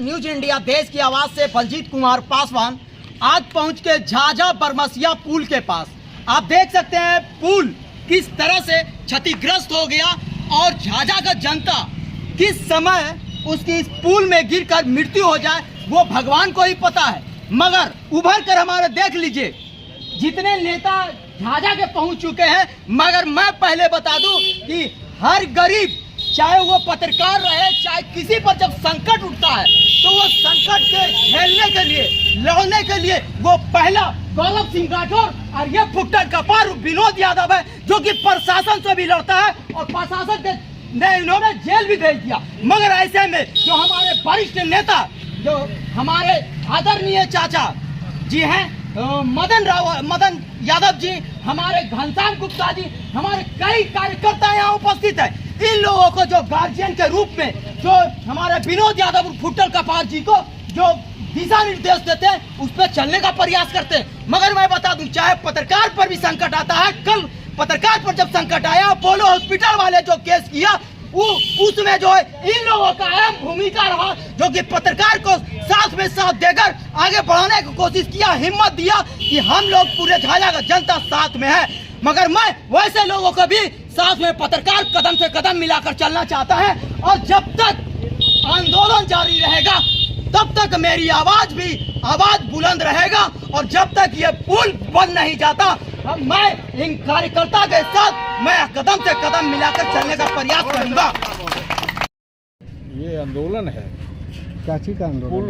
News India देश की आवाज से बलजीत कुमार पासवान आज पहुंच के झाझा बरमसिया पुल के पास। आप देख सकते हैं पुल किस तरह से क्षतिग्रस्त हो गया और झाझा का जनता किस समय उसकी इस पुल में गिरकर मृत्यु हो जाए वो भगवान को ही पता है। मगर उभर कर हमारे देख लीजिए जितने नेता झाझा के पहुंच चुके हैं, मगर मैं पहले बता दूं कि हर गरीब चाहे वो पत्रकार रहे चाहे किसी पर जब संकट उठता है तो वो संकट के झेलने के लिए लड़ने के लिए वो पहला गौरव सिंह राठौर और ये फुट्टर कपार विनोद यादव है जो कि प्रशासन से भी लड़ता है और प्रशासन ने इन्होंने जेल भी भेज दिया। मगर ऐसे में जो हमारे वरिष्ठ नेता जो हमारे आदरणीय चाचा जी हैं मदन यादव जी, हमारे घनश्याम गुप्ता जी, हमारे कई कार्यकर्ता यहाँ उपस्थित है। इन लोगों को जो गार्जियन के रूप में जो हमारे विनोद यादव फुट्टर कपार जी को जो दिशा निर्देश देते हैं उस पर चलने का प्रयास करते हैं। मगर मैं बता दूं चाहे पत्रकार पर भी संकट आता है, कल पत्रकार पर जब संकट आया अपोलो हॉस्पिटल वाले जो केस किया उसमें जो है इन लोगों का अहम भूमिका रहा जो कि पत्रकार को साथ में साथ देकर आगे बढ़ाने की कोशिश किया, हिम्मत दिया कि हम लोग पूरे झाझा का जनता साथ में है। मगर मैं वैसे लोगों को भी साथ में पत्रकार कदम से कदम मिलाकर चलना चाहता है और जब तक आंदोलन जारी रहेगा तब तक मेरी आवाज बुलंद रहेगा और जब तक ये पुल बंद नहीं जाता मैं इन कार्यकर्ता के साथ मैं कदम से कदम मिलाकर चलने का प्रयास करूंगा। ये आंदोलन है क्या चीज का आंदोलन? पुल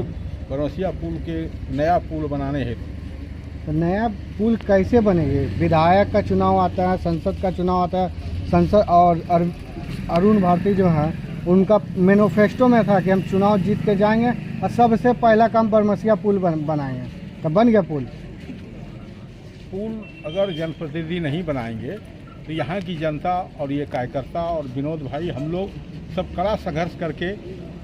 बरमसिया पुल के नया पुल बनाने हेतु। तो नया पुल कैसे बनेगी? विधायक का चुनाव आता है, संसद का चुनाव आता है। संसद और अरुण भारती जो है उनका मैनिफेस्टो में था कि हम चुनाव जीत के जाएंगे और सबसे पहला काम बरमसिया पुल बनाएंगे। तो बन गया पुल। पुल अगर जनप्रतिनिधि नहीं बनाएंगे तो यहाँ की जनता और ये कार्यकर्ता और विनोद भाई हम लोग सब कड़ा संघर्ष करके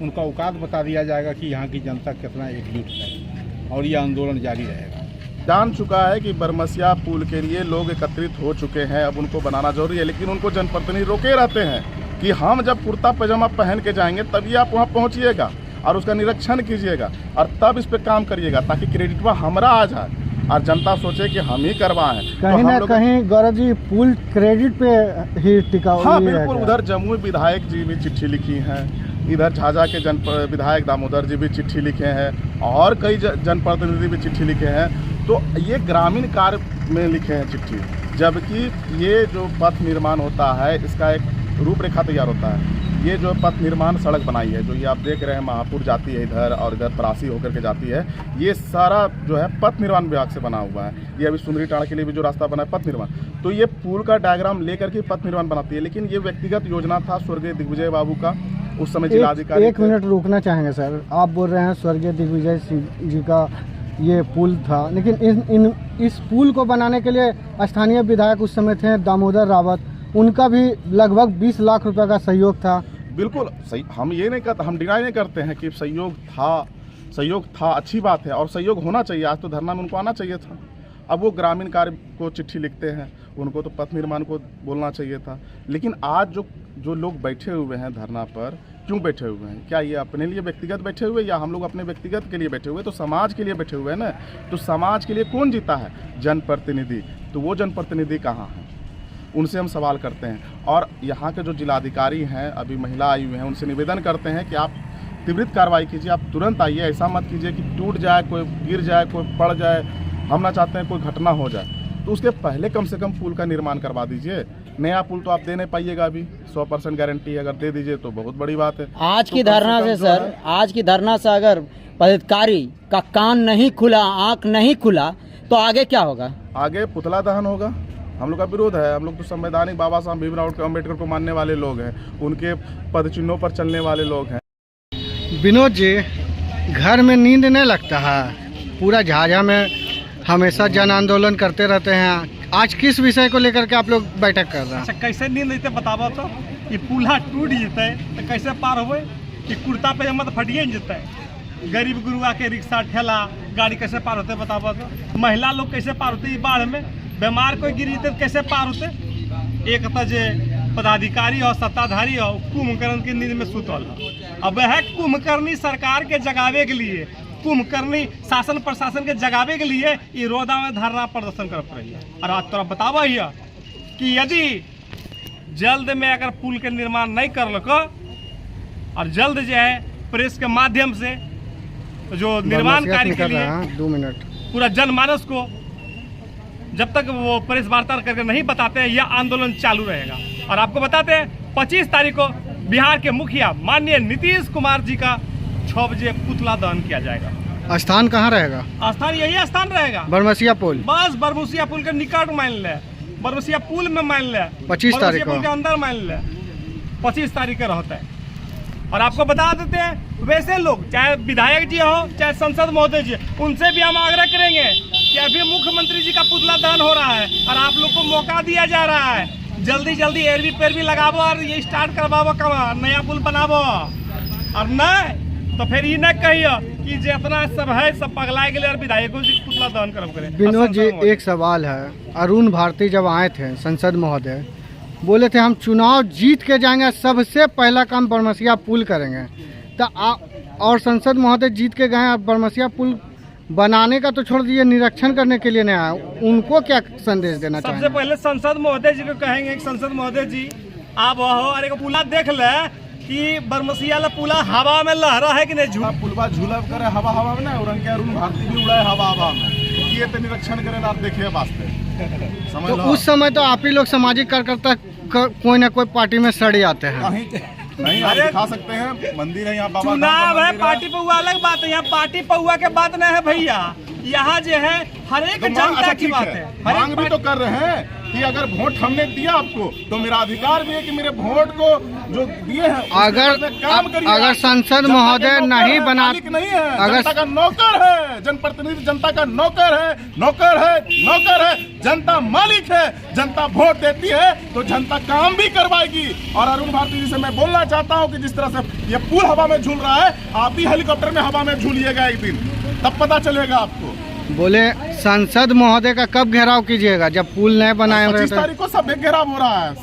उनका औकात बता दिया जाएगा कि यहाँ की जनता कितना एकजुट है और ये आंदोलन जारी रहेगा। जान चुका है कि बरमसिया पुल के लिए लोग एकत्रित हो चुके हैं, अब उनको बनाना जरूरी है, लेकिन उनको जनप्रतिनिधि रोके रहते हैं कि हम जब कुर्ता पैजामा पहन के जाएंगे तभी आप वहाँ पहुँचिएगा और उसका निरीक्षण कीजिएगा और तब इस पर काम करिएगा ताकि क्रेडिट हमारा आ जाए और जनता सोचे कि हम ही करवाएं। कहीं ना कहीं गौरव जी पुल क्रेडिट पे ही टिका हुआ है। हाँ बिल्कुल, उधर जमुई विधायक जी भी चिट्ठी लिखी हैं, इधर झाझा के विधायक दामोदर जी भी चिट्ठी लिखे हैं और कई जनप्रतिनिधि भी चिट्ठी लिखे हैं। तो ये ग्रामीण कार्य में लिखे हैं चिट्ठी, जबकि ये जो पथ निर्माण होता है इसका एक रूपरेखा तैयार होता है। ये जो पथ निर्माण सड़क बनाई है जो ये आप देख रहे हैं महापुर जाती है इधर और इधर परासी होकर के जाती है, ये सारा जो है पथ निर्माण विभाग से बना हुआ है। ये अभी सुंदरी टाड़ के लिए भी जो रास्ता बना है पथ निर्माण, तो ये पुल का डायग्राम लेकर के पथ निर्माण बनाती है। लेकिन ये व्यक्तिगत योजना था स्वर्गीय दिग्विजय बाबू का, उस समय जिलाधिकारी। एक मिनट रुकना चाहेंगे सर, आप बोल रहे हैं स्वर्गीय दिग्विजय सिंह जी का ये पुल था, लेकिन इस पुल को बनाने के लिए स्थानीय विधायक उस समय थे दामोदर रावत, उनका भी लगभग 20 लाख रुपए का सहयोग था। बिल्कुल सही, हम ये नहीं करते, हम डिनाई नहीं करते हैं कि सहयोग था अच्छी बात है और सहयोग होना चाहिए। आज तो धरना में उनको आना चाहिए था। अब वो ग्रामीण कार्य को चिट्ठी लिखते हैं, उनको तो पथ निर्माण को बोलना चाहिए था। लेकिन आज जो लोग बैठे हुए हैं धरना पर, क्यों बैठे हुए हैं? क्या ये अपने लिए व्यक्तिगत बैठे हुए या हम लोग अपने व्यक्तिगत के लिए बैठे हुए? तो समाज के लिए बैठे हुए हैं ना। तो समाज के लिए कौन जीता है? जनप्रतिनिधि। तो वो जनप्रतिनिधि कहाँ है? उनसे हम सवाल करते हैं। और यहाँ के जो जिलाधिकारी हैं, अभी महिला आई हुई हैं, उनसे निवेदन करते हैं कि आप त्वरित कार्रवाई कीजिए, आप तुरंत आइए। ऐसा मत कीजिए कि टूट जाए, कोई गिर जाए, कोई पड़ जाए। हम ना चाहते हैं कोई घटना हो जाए, तो उसके पहले कम से कम पुल का निर्माण करवा दीजिए। नया पुल तो आप दे नहीं पाइएगा, अभी 100% गारंटी है, अगर दे दीजिए तो बहुत बड़ी बात है। आज की धरना से सर, आज की धरना से अगर पदाधिकारी का कान नहीं खुला, आँख नहीं खुला तो आगे क्या होगा? आगे पुतला दहन होगा। हम लोग का विरोध है। हम लोग तो संवैधानिक बाबा साहब भीमराव अम्बेडकर को मानने वाले लोग हैं, उनके पद चिन्हों पर चलने वाले लोग हैं। विनोद जी, घर में नींद नहीं लगता है? पूरा झाझा में हमेशा जन आंदोलन करते रहते हैं, आज किस विषय को लेकर के आप लोग बैठक कर रहे हैं? अच्छा, कैसे नींद लेते बताबो तो? ये पुल्हा टूट जेते तो कैसे पार होबे? कि कुर्ता पैजामा तो फटिए न जेते। गरीब गुरुआ के रिक्शा ठेला गाड़ी कैसे पार होते बताबो तो? महिला लोग कैसे पार होते? बाढ़ में बीमार कोई गिर जेते कैसे पार होते? एक तो जे पदाधिकारी और सत्ताधारी हो कुंभकर्ण की नींद में सुतल हो। अब है कुंभकर्णी सरकार के जगावे के लिए, कुंभकर्णी शासन प्रशासन के जगावे के लिए ये रोदा में धरना प्रदर्शन कर रही है। और आज तोरा बतावा ही कि यदि जल्द में अगर पुल के निर्माण नहीं कर लको और जल्द जो है प्रेस के माध्यम से जो निर्माण कार्य के लिए 2 मिनट पूरा जनमानस को जब तक वो प्रेस वार्ता करके नहीं बताते हैं, यह आंदोलन चालू रहेगा। और आपको बताते हैं 25 तारीख को बिहार के मुखिया माननीय नीतीश कुमार जी का 6 बजे पुतला दहन किया जाएगा। स्थान कहाँ रहेगा? स्थान यही स्थान रहेगा, बरमसिया पुल। बस बरमसिया पुल के निकट मान ले, बरमसिया पुल में मान ले, 25 तारीख को पुल के अंदर मान ले, 25 तारीख को रहता है। और आपको बता देते हैं वैसे लोग चाहे विधायक जी हो चाहे संसद महोदय जी, उनसे भी हम आग्रह करेंगे कि अभी मुख्यमंत्री जी का पुतला दहन हो रहा है और आप लोग को मौका दिया जा रहा है, जल्दी जल्दी एरवी पैरवी लगावो और ये स्टार्ट करवावो, नया पुल बनावो। और नहीं तो फिर ये न कहियो कि जितना सब है सब पगलाए गए और विधायकों जी पुतला दहन करब करे। विनोद जी, एक सवाल है। अरुण भारती जब आए थे संसद महोदय, बोले थे हम चुनाव जीत के जाएंगे, सबसे पहला काम बरमसिया पुल करेंगे। तो और संसद महोदय जीत के गए, बरमसिया पुल बनाने का तो छोड़ दिए, निरीक्षण करने के लिए नहीं आए, उनको क्या संदेश देना चाहिए? सबसे पहले संसद महोदय जी को कहेंगे कि संसद महोदय जी आप हो और एक पुला देख ले कि बरमसिया ला पुला हवा में लहरा है कि नहीं, पुलवा झूला करे हवा हवा में ना, और अरुण भारती भी उड़ाए हवा हवा में, ये तो निरीक्षण करें आप देखिए वास्ते समझ तो लो। उस समय तो आप ही लोग सामाजिक कार्यकर्ता कोई ना कोई पार्टी में सड़ जाते हैं। नहीं आप दिखा सकते हैं, मंदिर है यहाँ बाबा, चुनाव है, पार्टी पौआ अलग बात है, यहाँ पार्टी पौआ के बात नहीं है भैया, यहाँ जो है हर एक जनता की बात है। मांग भी तो कर रहे हैं कि अगर वोट हमने दिया आपको तो मेरा अधिकार भी है कि मेरे वोट को जो दिए हैं अगर संसद महोदय नहीं बना, नहीं है, जनता का नौकर है, जनप्रतिनिधि जनता का नौकर है, नौकर है, नौकर है, जनता मालिक है, जनता वोट देती है तो जनता काम भी करवाएगी। और अरुण भारती जी से मैं बोलना चाहता हूँ कि जिस तरह से ये पुल हवा में झूल रहा है, आप भी हेलीकॉप्टर में हवा में झूलिएगा एक दिन, तब पता चलेगा आपको। बोले संसद महोदय का कब घेराव कीजिएगा जब पुल नहीं बनाए? 25 तारीख को सब घेराव हो रहा है,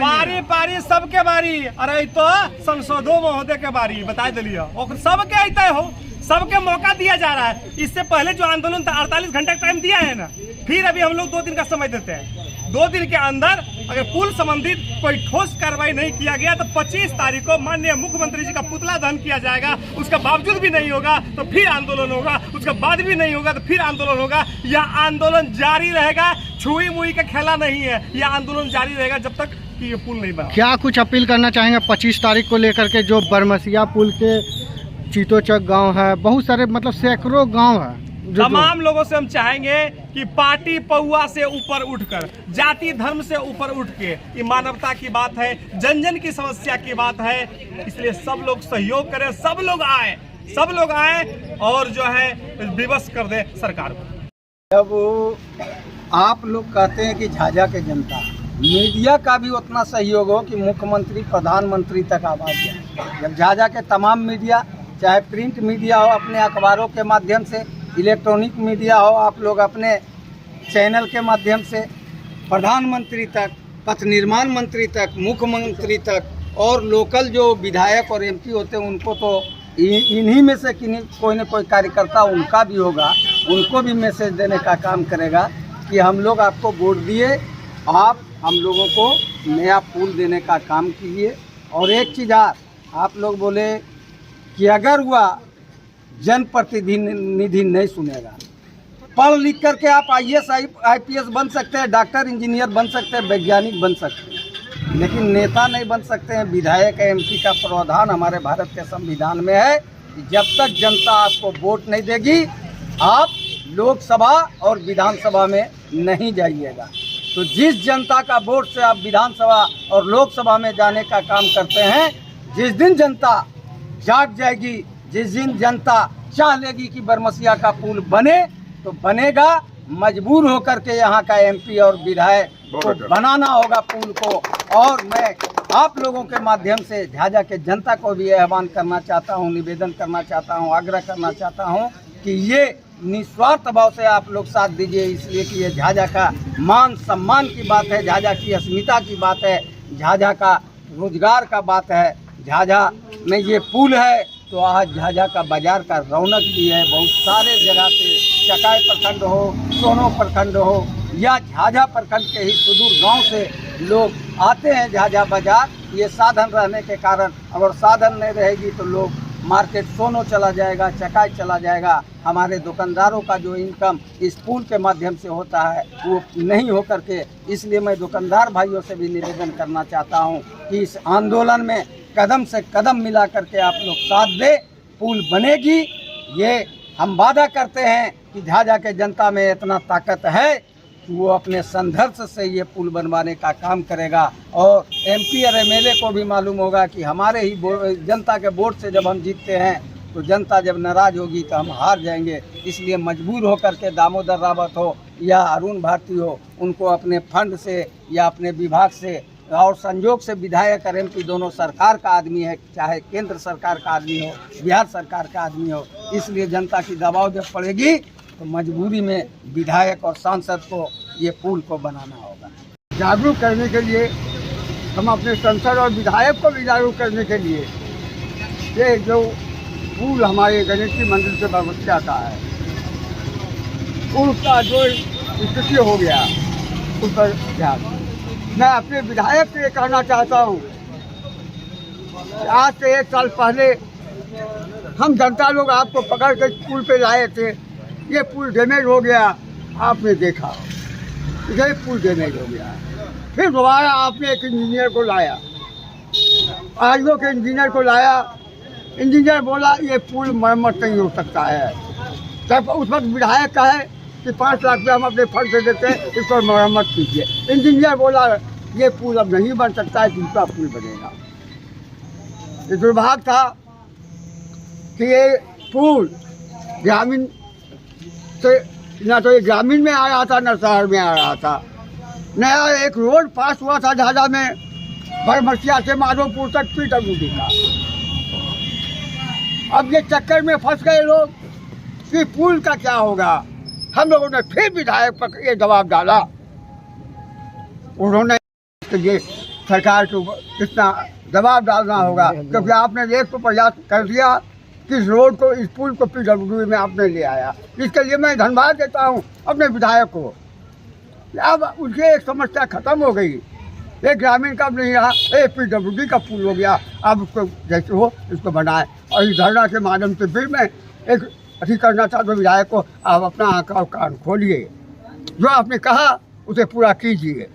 पारी पारी सबके बारी, अरे तो संसदों महोदय के बारी बता दिलिए, और सबके अतः हो, सबके मौका दिया जा रहा है। इससे पहले जो आंदोलन था 48 घंटे का टाइम दिया है ना, फिर अभी हम लोग 2 दिन का समय देते हैं। 2 दिन के अंदर अगर पुल संबंधित कोई ठोस कार्रवाई नहीं किया गया तो 25 तारीख को माननीय मुख्यमंत्री जी का पुतला दहन किया जाएगा। उसका बावजूद भी नहीं होगा तो फिर आंदोलन होगा, उसका बाद भी नहीं होगा तो फिर आंदोलन होगा। यह आंदोलन जारी रहेगा, छुई मुई का खेला नहीं है, यह आंदोलन जारी रहेगा जब तक कि ये पुल नहीं बना। क्या कुछ अपील करना चाहेंगे 25 तारीख को लेकर के? जो बरमसिया पुल के चीतोचक गांव है, बहुत सारे मतलब सैकड़ों गांव है, तमाम लोगों से हम चाहेंगे कि पार्टी पौआ से ऊपर उठकर, जाति धर्म से ऊपर उठ के, ये मानवता की बात है, जन जन की समस्या की बात है, इसलिए सब लोग सहयोग करें, सब लोग आए और जो है विवश कर दे सरकार को। जब आप लोग कहते हैं कि झाझा के जनता, मीडिया का भी उतना सहयोग हो कि मुख्यमंत्री प्रधानमंत्री तक आवाज जाए। जब झाझा के तमाम मीडिया, चाहे प्रिंट मीडिया हो अपने अखबारों के माध्यम से, इलेक्ट्रॉनिक मीडिया हो आप लोग अपने चैनल के माध्यम से, प्रधानमंत्री तक, पथ निर्माण मंत्री तक, मुख्यमंत्री तक, और लोकल जो विधायक और एमपी होते हैं उनको तो इन्हीं में से कोई न कोई कार्यकर्ता उनका भी होगा, उनको भी मैसेज देने का काम करेगा कि हम लोग आपको वोट दिए, आप हम लोगों को नया पुल देने का काम कीजिए। और एक चीज़ आप लोग बोले कि अगर वह जनप्रतिनिधि नहीं सुनेगा, पढ़ लिख करके आप IAS IPS बन सकते हैं, डॉक्टर इंजीनियर बन सकते हैं, वैज्ञानिक बन सकते हैं, लेकिन नेता नहीं बन सकते हैं। विधायक MP का प्रावधान हमारे भारत के संविधान में है कि जब तक जनता आपको वोट नहीं देगी आप लोकसभा और विधानसभा में नहीं जाइएगा। तो जिस जनता का वोट से आप विधानसभा और लोकसभा में जाने का काम करते हैं, जिस दिन जनता जाग जाएगी, जिस दिन जनता चाह लेगी कि बरमसिया का पुल बने तो बनेगा, मजबूर होकर के यहाँ का MP और विधायक को बनाना होगा पुल को। और मैं आप लोगों के माध्यम से झाझा के जनता को भी आह्वान करना चाहता हूँ, निवेदन करना चाहता हूँ, आग्रह करना चाहता हूँ कि ये निस्वार्थ भाव से आप लोग साथ दीजिए, इसलिए कि ये झाझा का मान सम्मान की बात है, झाझा की अस्मिता की बात है, झाझा का रोजगार का बात है, झाझा में ये पुल है तो आज झाझा का बाजार का रौनक भी है। बहुत सारे जगह से चकाई प्रखंड हो, सोनो प्रखंड हो या झाझा प्रखंड के ही सुदूर गांव से लोग आते हैं झाझा बाजार। ये साधन रहने के कारण, अगर साधन नहीं रहेगी तो लोग मार्केट सोनो चला जाएगा, चकाई चला जाएगा। हमारे दुकानदारों का जो इनकम इस पुल के माध्यम से होता है वो नहीं हो करके, इसलिए मैं दुकानदार भाइयों से भी निवेदन करना चाहता हूँ कि इस आंदोलन में कदम से कदम मिला करके आप लोग साथ दें। पुल बनेगी, ये हम वादा करते हैं कि झाझा के जनता में इतना ताकत है कि वो अपने संघर्ष से ये पुल बनवाने का काम करेगा। और एमपी और एमएलए को भी मालूम होगा कि हमारे ही जनता के वोट से जब हम जीतते हैं तो जनता जब नाराज़ होगी तो हम हार जाएंगे। इसलिए मजबूर होकर के दामोदर रावत हो या अरुण भारती हो, उनको अपने फंड से या अपने विभाग से और संजोग से विधायक और एमपी दोनों सरकार का आदमी है, चाहे केंद्र सरकार का आदमी हो, बिहार सरकार का आदमी हो। इसलिए जनता की दबाव जब पड़ेगी तो मजबूरी में विधायक और सांसद को ये पुल को बनाना होगा। जागरूक करने के लिए हम अपने सांसद और विधायक को भी जागरूक करने के लिए ये जो पुल हमारे गणेश जी मंदिर से बरमसिया का है, उसका जो स्थिति हो गया उस पर ध्यान मैं अपने विधायक से कहना चाहता हूँ। आज से 1 साल पहले हम जनता लोग आपको पकड़ कर पुल पे लाए थे, ये पुल डैमेज हो गया, आपने देखा ये पुल डैमेज हो गया। फिर दोबारा आपने एक इंजीनियर को लाया, आरओ के इंजीनियर को लाया। इंजीनियर बोला ये पुल मरम्मत नहीं हो सकता है। तब उस वक्त विधायक कहे कि 5 लाख रुपये हम अपने फंड से देते हैं, इस पर मरम्मत कीजिए। इंजीनियर बोला ये पुल अब नहीं बन सकता है, दूसरा पुल बनेगा। ये दुर्भाग्य था कि ये पुल ग्रामीण से ना तो ये ग्रामीण में आ रहा था न शहर में आ रहा था। नया एक रोड पास हुआ था झाझा में, बरमसिया से माधोपुर तक PWD का। अब ये चक्कर में फंस गए लोग कि पुल का क्या होगा। हम लोगों ने फिर विधायक पर ये जवाब डाला, उन्होंने ये सरकार को कितना दबाव डालना होगा, क्योंकि आपने एक तो प्रयास कर दिया कि इस रोड को, इस पुल को PWD में आपने ले आया। इसके लिए मैं धन्यवाद देता हूँ अपने विधायक को। अब उनकी एक समस्या खत्म हो गई, एक ग्रामीण का नहीं रहा, PWD का पुल हो गया। अब उसको जैसे हो इसको बनाए। और इस धरना के माध्यम से फिर मैं एक अथी करना चाहता हूँ विधायक को, आप अपना आंख और कान खोलिए, जो आपने कहा उसे पूरा कीजिए।